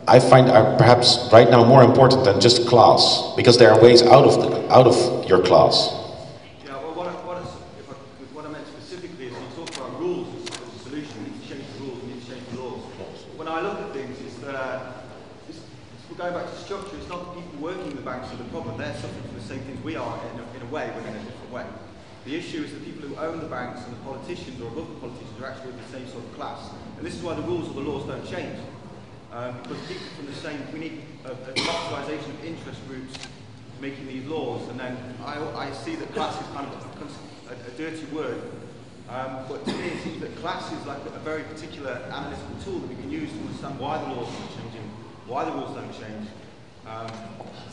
I find are perhaps right now more important than just class, because there are ways out of your class. Yeah, well, what I meant specifically is you talk about rules as a solution. You need to change the rules, you need to change the laws. When I look at things, it's that we're going back to structure. It's not the people working in the banks who are the problem. They're suffering from the same things we are in a way, but in a different way. The issue is the people who own the banks and the politicians or above the politicians are actually of the same sort of class. And this is why the rules or the laws don't change. Because people from the same, we need a democratization of interest groups making these laws, and then I see that class is kind of a dirty word, but to me it seems that class is like a very particular analytical tool that we can use to understand why the laws are changing, why the rules don't change.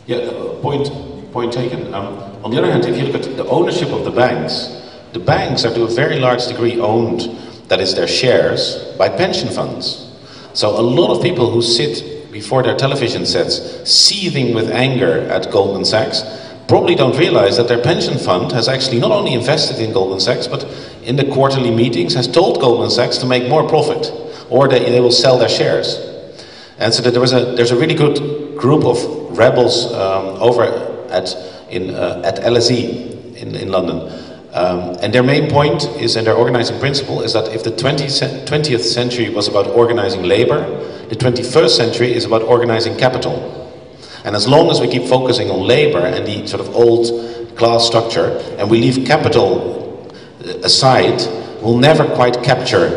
Yeah, point taken. On the other hand, if you look at the ownership of the banks are to a very large degree owned, that is their shares, by pension funds. So a lot of people who sit before their television sets seething with anger at Goldman Sachs probably don't realize that their pension fund has actually not only invested in Goldman Sachs, but in the quarterly meetings has told Goldman Sachs to make more profit, or they will sell their shares. And so that there's a really good group of rebels over at LSE in London. And their main point is, and their organizing principle is that if the 20th century was about organizing labor, the 21st century is about organizing capital. And as long as we keep focusing on labor and the sort of old class structure, and we leave capital aside, we'll never quite capture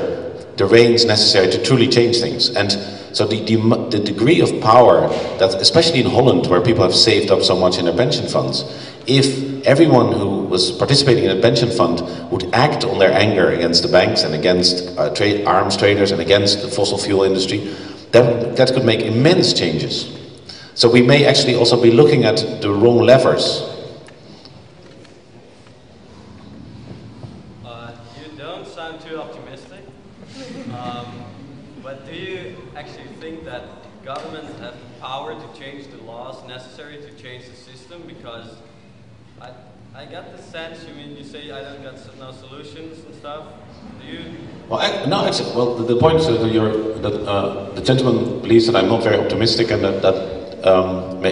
the reins necessary to truly change things. And so the degree of power that, especially in Holland, where people have saved up so much in their pension funds, if everyone who was participating in a pension fund would act on their anger against the banks and against arms traders and against the fossil fuel industry, that could make immense changes. So we may actually also be looking at the wrong levers. You don't sound too optimistic, but do you actually think that governments have the power to change the laws necessary to change the system? Because I got the sense, you say I don't got no solutions and stuff. Do you? Well, no, actually, well, the point is that the gentleman believes that I'm not very optimistic and that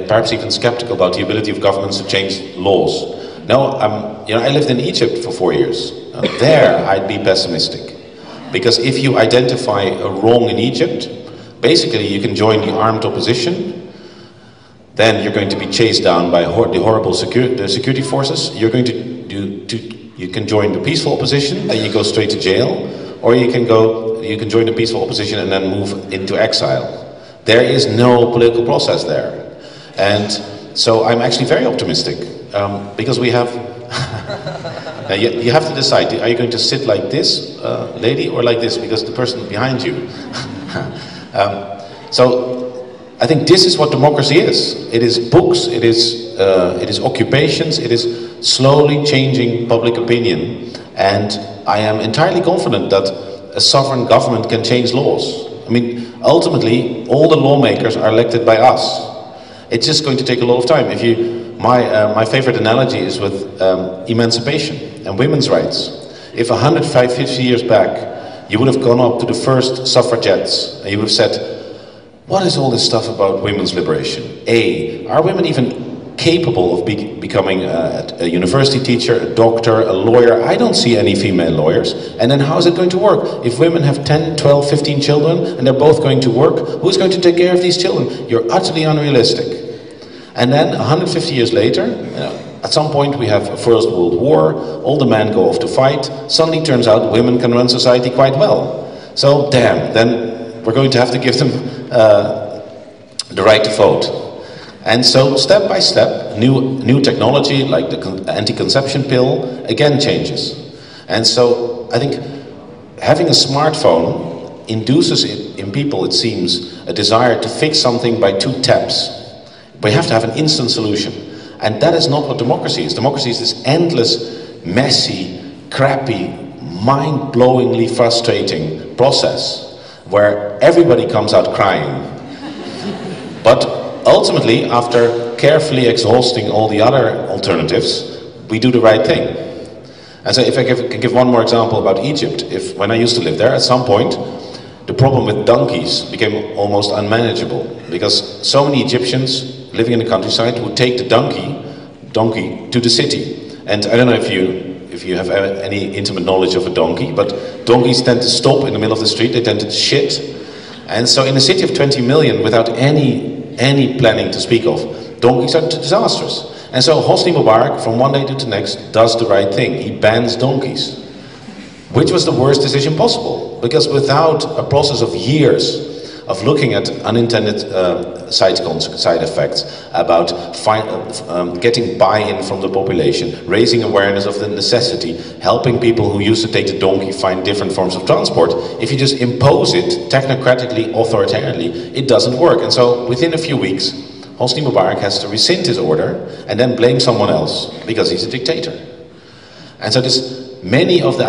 perhaps even skeptical about the ability of governments to change laws. No, I lived in Egypt for 4 years. There, I'd be pessimistic, because if you identify a wrong in Egypt, basically you can join the armed opposition. Then you're going to be chased down by the horrible security forces. You can join the peaceful opposition, then you go straight to jail, or you can join the peaceful opposition and then move into exile. There is no political process there, and so I'm actually very optimistic because we have. Now you have to decide: are you going to sit like this, lady, or like this? Because the person behind you. So. I think this is what democracy is. It is books, it is occupations, it is slowly changing public opinion. And I am entirely confident that a sovereign government can change laws. I mean, ultimately, all the lawmakers are elected by us. It's just going to take a lot of time. If you, my favorite analogy is with emancipation and women's rights. If 150 years back, you would have gone up to the first suffragettes and you would have said, what is all this stuff about women's liberation? A, are women even capable of becoming a university teacher, a doctor, a lawyer? I don't see any female lawyers. And then how is it going to work? If women have 10, 12, 15 children and they're both going to work, who's going to take care of these children? You're utterly unrealistic. And then 150 years later, at some point we have a First World War, all the men go off to fight, suddenly turns out women can run society quite well. So damn, then we're going to have to give them the right to vote. And so step by step, new technology like the anti-conception pill again changes. And so I think having a smartphone induces in people, it seems, a desire to fix something by 2 taps. We have to have an instant solution. And that is not what democracy is. Democracy is this endless, messy, crappy, mind-blowingly frustrating process where everybody comes out crying. But ultimately, after carefully exhausting all the other alternatives, we do the right thing. And so if I can give one more example about Egypt, when I used to live there, at some point, the problem with donkeys became almost unmanageable because so many Egyptians living in the countryside would take the donkey to the city. And I don't know if you have any intimate knowledge of a donkey, but donkeys tend to stop in the middle of the street, they tend to shit. And so in a city of 20 million, without any planning to speak of, donkeys are disastrous. And so Hosni Mubarak, from one day to the next, does the right thing. He bans donkeys, which was the worst decision possible. Because without a process of years of looking at unintended side effects, about getting buy-in from the population, raising awareness of the necessity, helping people who used to take the donkey find different forms of transport. If you just impose it technocratically, authoritarianly, it doesn't work. And so within a few weeks, Hosni Mubarak has to rescind his order and then blame someone else because he's a dictator. And so there's many of the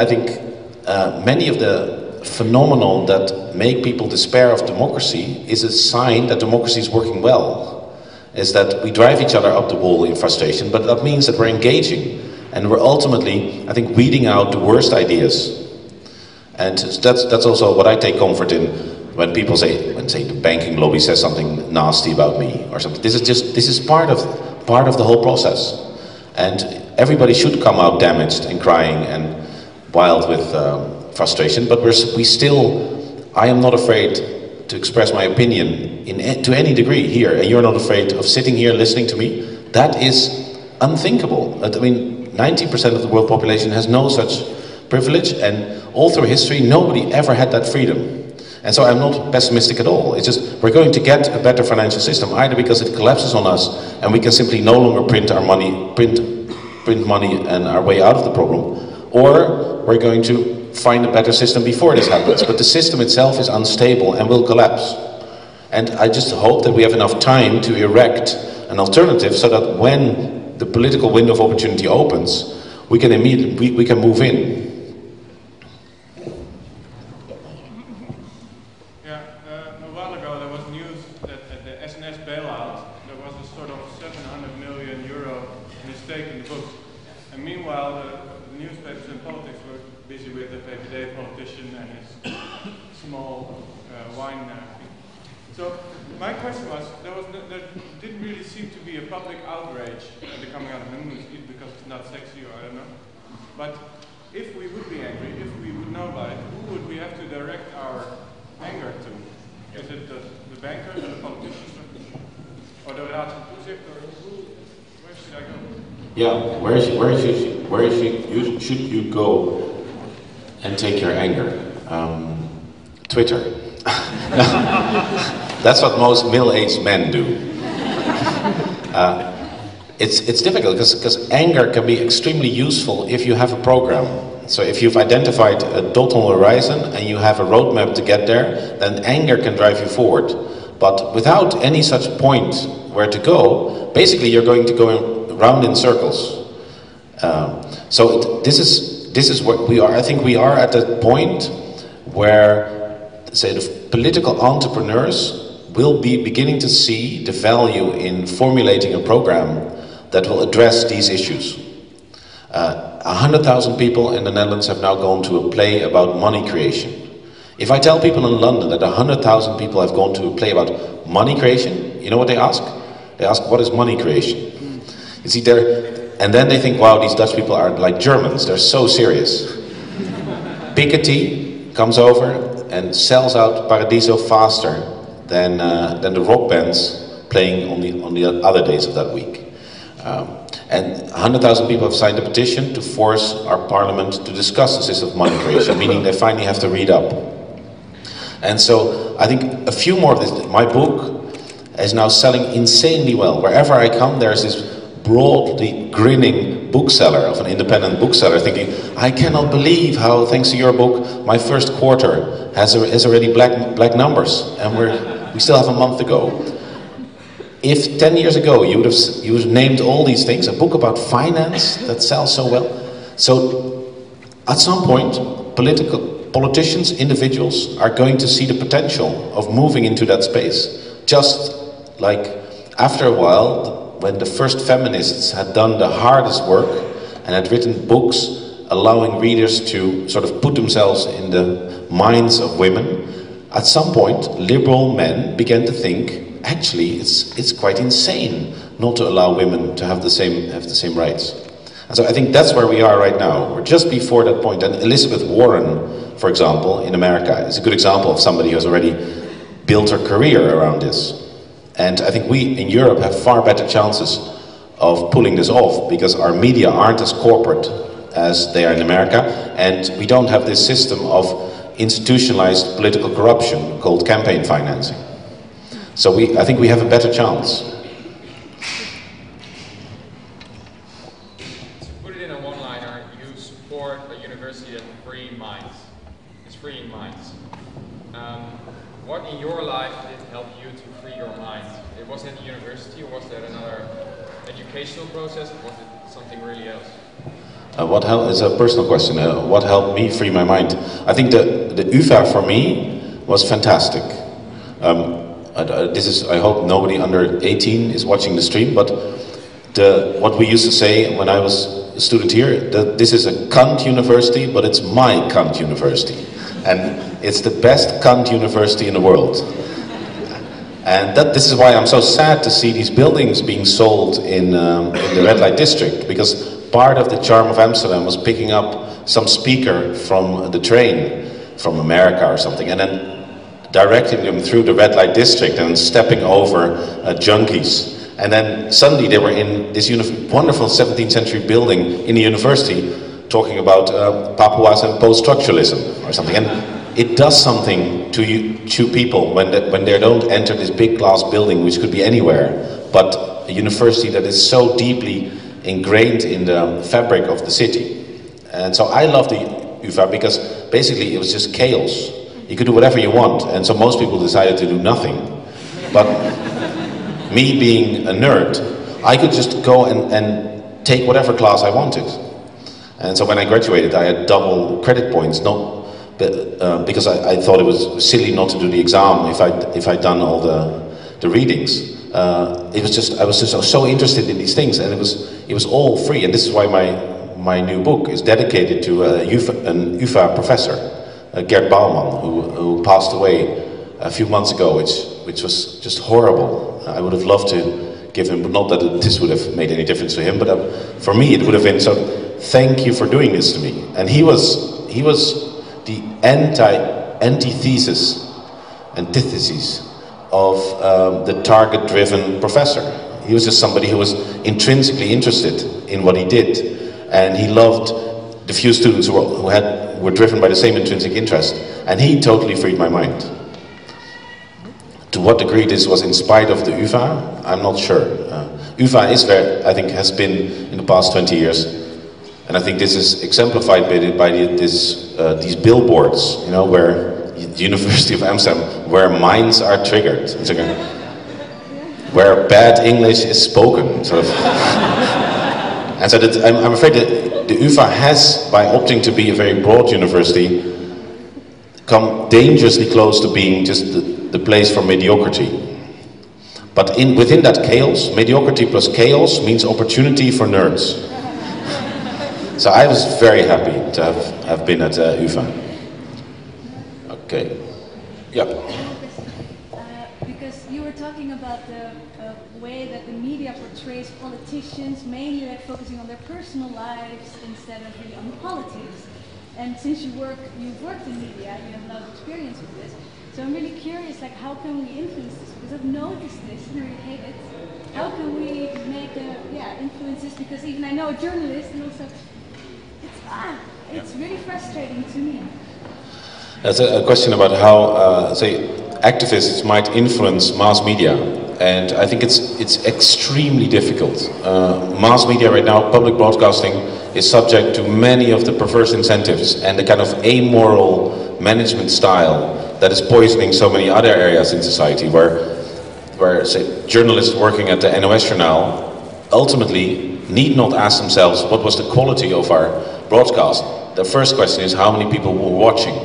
phenomenon that make people despair of democracy is a sign that democracy is working well. Is that we drive each other up the wall in frustration, but that means that we're engaging and we're ultimately, I think, weeding out the worst ideas. And that's also what I take comfort in when people say the banking lobby says something nasty about me or something. This is part of the whole process. And everybody should come out damaged and crying and wild with frustration, but I am not afraid to express my opinion to any degree here, and you're not afraid of sitting here listening to me. That is unthinkable. I mean, 90% of the world population has no such privilege, and all through history, nobody ever had that freedom. And so I'm not pessimistic at all. It's just, we're going to get a better financial system, either because it collapses on us, and we can simply no longer print money and our way out of the problem, or we're going to find a better system before this happens. But the system itself is unstable and will collapse. And I just hope that we have enough time to erect an alternative so that when the political window of opportunity opens, we can move in. Yeah, a while ago there was news that at the SNS bailout there was a sort of 700 million euro mistake in the books. And meanwhile the newspapers and politics were busy with the PVD politician and his small wine thing. So my question was, there didn't really seem to be a public outrage coming out of the news, either because it's not sexy or I don't know. But if we would be angry, if we would know about it, who would we have to direct our anger to? Is it the bankers or the politicians or the Raad van Toezicht, or where should I go? Yeah, where should you go and take your anger? Twitter. That's what most middle-aged men do. It's difficult because anger can be extremely useful if you have a program. So if you've identified a dot on the horizon and you have a roadmap to get there, then anger can drive you forward. But without any such point where to go, basically you're going to go round in circles. So this is what we are. I think we are at a point where say the political entrepreneurs will be beginning to see the value in formulating a program that will address these issues. 100,000 people in the Netherlands have now gone to a play about money creation. If I tell people in London that 100,000 people have gone to a play about money creation, you know what they ask? They ask, what is money creation? You see, and then they think, wow, these Dutch people are like Germans, they're so serious. Piketty comes over and sells out Paradiso faster than the rock bands playing on the other days of that week. And 100,000 people have signed a petition to force our parliament to discuss the system of money creation, meaning they finally have to read up. And so I think a few more of this. My book is now selling insanely well. Wherever I come, there's this broadly grinning bookseller of an independent bookseller thinking, I cannot believe how, thanks to your book, my first quarter has already black numbers, and we still have a month to go. If 10 years ago you would have named all these things, a book about finance that sells so well. So at some point, politicians, individuals are going to see the potential of moving into that space. Just like after a while, when the first feminists had done the hardest work and had written books allowing readers to sort of put themselves in the minds of women, at some point liberal men began to think, actually it's quite insane not to allow women to have the same rights. And so I think that's where we are right now. We're just before that point. And Elizabeth Warren, for example, in America, is a good example of somebody who has already built her career around this. And I think we in Europe have far better chances of pulling this off because our media aren't as corporate as they are in America, and we don't have this system of institutionalized political corruption called campaign financing. So I think we have a better chance. To put it in a one-liner, you support a university that frees minds. It's freeing minds. What in your life did help you to free your mind? Was it a university, or was there another educational process, or was it something really else? What helped is a personal question. What helped me free my mind? I think the UvA for me was fantastic. I hope nobody under 18 is watching the stream, but what we used to say when I was a student here, that this is a Kant university, but it's my Kant university. And it's the best Kant university in the world. And this is why I'm so sad to see these buildings being sold in the red light district, because part of the charm of Amsterdam was picking up some speaker from the train from America or something, and then directing them through the red light district and stepping over junkies. And then suddenly they were in this wonderful 17th century building in the university talking about Papuas and post-structuralism or something. And it does something to people when they don't enter this big glass building, which could be anywhere, but a university that is so deeply ingrained in the fabric of the city. And so I love the UvA because basically it was just chaos. You could do whatever you want, and so most people decided to do nothing. But me being a nerd, I could just go and take whatever class I wanted. And so when I graduated, I had double credit points, because I thought it was silly not to do the exam if I'd done all the readings. I was just so interested in these things, and it was all free. And this is why my new book is dedicated to an UvA professor, Gert Bouwman, who passed away a few months ago, which was just horrible. I would have loved to give him, but not that this would have made any difference to him, but for me it would have been. So thank you for doing this to me. And he was the antithesis of the target-driven professor. He was just somebody who was intrinsically interested in what he did, and he loved the few students who were driven by the same intrinsic interest, and he totally freed my mind. To what degree this was in spite of the UvA, I'm not sure. UvA is where I think has been in the past 20 years, and I think this is exemplified by these billboards, you know, where the University of Amsterdam, where minds are triggered, where bad English is spoken, sort of. And so I'm afraid that the UvA has, by opting to be a very broad university, come dangerously close to being just the place for mediocrity. But within that chaos, mediocrity plus chaos means opportunity for nerds. So I was very happy to have been at UvA. Okay. Yeah. Because you were talking about the way that the media portrays politicians, mainly like focusing on their personal lives instead of really on politics. And since you've worked in media, you have a lot of experience with this. So I'm really curious, like, how can we influence this? Because I've noticed this and I really hate it. How can we make influence this? Because even I know a journalist, and also it's really frustrating to me. That's a question about how, say, activists might influence mass media, and I think it's extremely difficult. Mass media right now, public broadcasting, is subject to many of the perverse incentives and the kind of amoral management style that is poisoning so many other areas in society, where say, journalists working at the NOS Journaal ultimately need not ask themselves what was the quality of our broadcast. The first question is how many people were watching.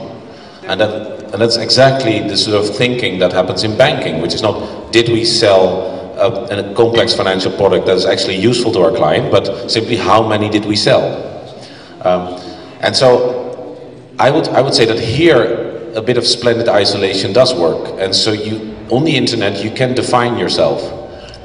And that's exactly the sort of thinking that happens in banking, which is not did we sell a complex financial product that is actually useful to our client, but simply how many did we sell. And so I would say that here a bit of splendid isolation does work. And so on the internet you can define yourself.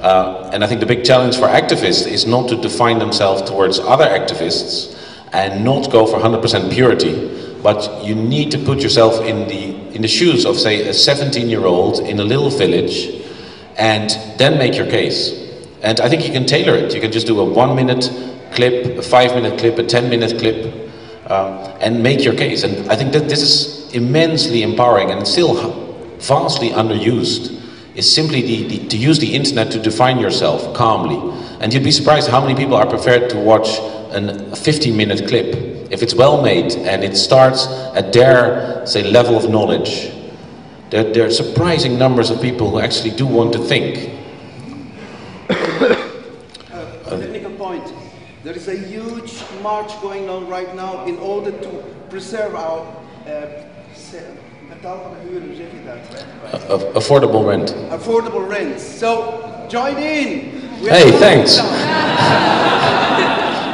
And I think the big challenge for activists is not to define themselves towards other activists and not go for 100% purity, but you need to put yourself in the shoes of, say, a 17-year-old in a little village and then make your case. And I think you can tailor it. You can just do a 1-minute clip, a 5-minute clip, a 10-minute clip, and make your case. And I think that this is immensely empowering, and it's still vastly underused. It's simply to use the internet to define yourself calmly. And you'd be surprised how many people are prepared to watch a 15-minute clip if it's well made and it starts at their, say, level of knowledge. There are surprising numbers of people who actually do want to think. A technical point. There is a huge march going on right now in order to preserve our affordable rent. Affordable rent. So join in. Hey, thanks.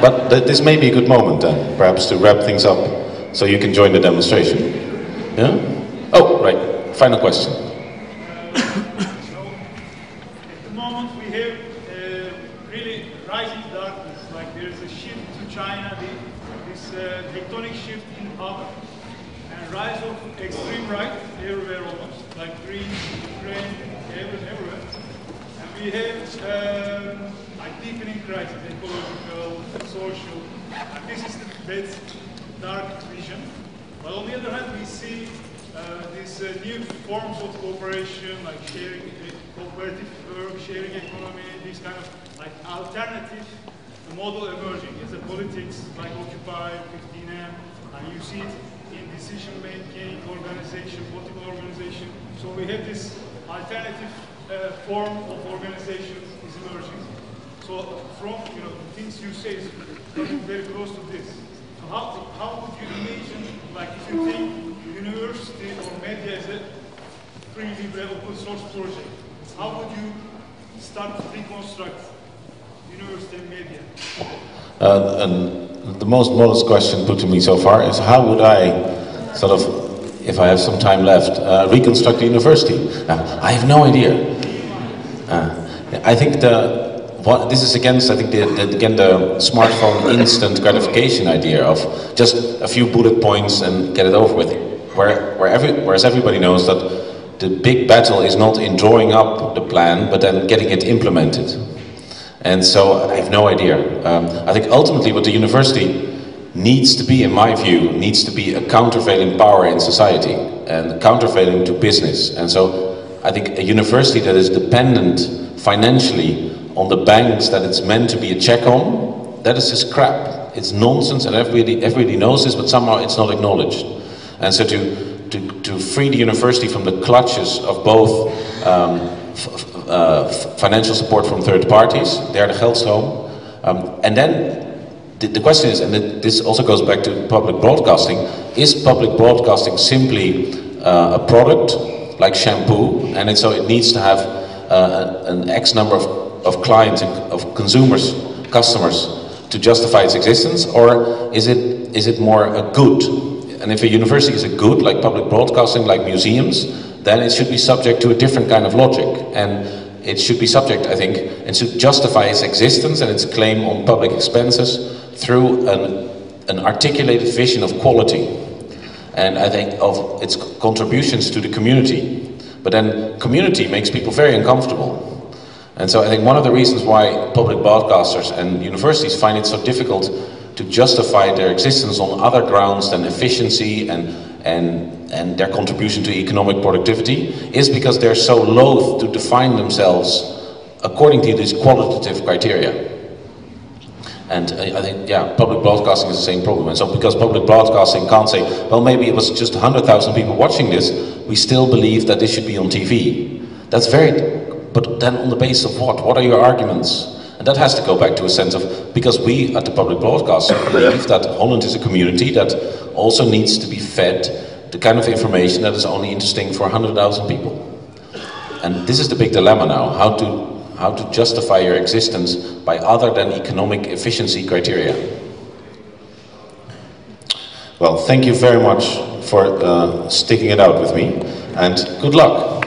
But this may be a good moment then, perhaps to wrap things up, so you can join the demonstration. Yeah? Oh, right. Final question. So, at the moment we have really rising darkness, like there's a shift to China, this tectonic shift in power, and rise of extreme right everywhere almost, like Greece, Ukraine, everywhere. And we have like deepening crisis, ecological, social, and this is the bad dark vision. But on the other hand, we see these new forms of cooperation, like sharing, cooperative work, sharing economy, this kind of like alternative model emerging. It's a politics like Occupy, 15M, and you see it in decision-making, organization, political organization. So we have this alternative form of organization is emerging. So from the things you say is coming very close to this. So how would you imagine, like if you think university or media as a free, libre, open source project, how would you start to reconstruct university and media? And the most modest question put to me so far is how would I sort of, if I have some time left, reconstruct the university? I have no idea. I think this is against, I think, again, the smartphone instant gratification idea of just a few bullet points and get it over with. Whereas everybody knows that the big battle is not in drawing up the plan, but then getting it implemented. And so I have no idea. I think ultimately what the university needs to be, in my view, needs to be a countervailing power in society and countervailing to business. And so I think a university that is dependent financially on the banks that it's meant to be a check on, that is just crap. It's nonsense, and everybody knows this, but somehow it's not acknowledged. And so to free the university from the clutches of both financial support from third parties, there the geldstroom, and then the question is, and this also goes back to public broadcasting, is public broadcasting simply a product like shampoo, and so it needs to have an X number of clients, of consumers, customers, to justify its existence, or is it more a good? And if a university is a good, like public broadcasting, like museums, then it should be subject to a different kind of logic, and it should be subject, I think, and should justify its existence and its claim on public expenses through an articulated vision of quality, and I think of its contributions to the community. But then community makes people very uncomfortable. And so I think one of the reasons why public broadcasters and universities find it so difficult to justify their existence on other grounds than efficiency and their contribution to economic productivity is because they're so loath to define themselves according to these qualitative criteria. And I think, yeah, public broadcasting is the same problem. And so because public broadcasting can't say, well, maybe it was just 100,000 people watching this, we still believe that this should be on TV. That's very, but then on the basis of what? What are your arguments? And that has to go back to a sense of, because we at the public broadcaster believe that Holland is a community that also needs to be fed the kind of information that is only interesting for 100,000 people. And this is the big dilemma now, how to justify your existence by other than economic efficiency criteria. Well, thank you very much for sticking it out with me, and good luck.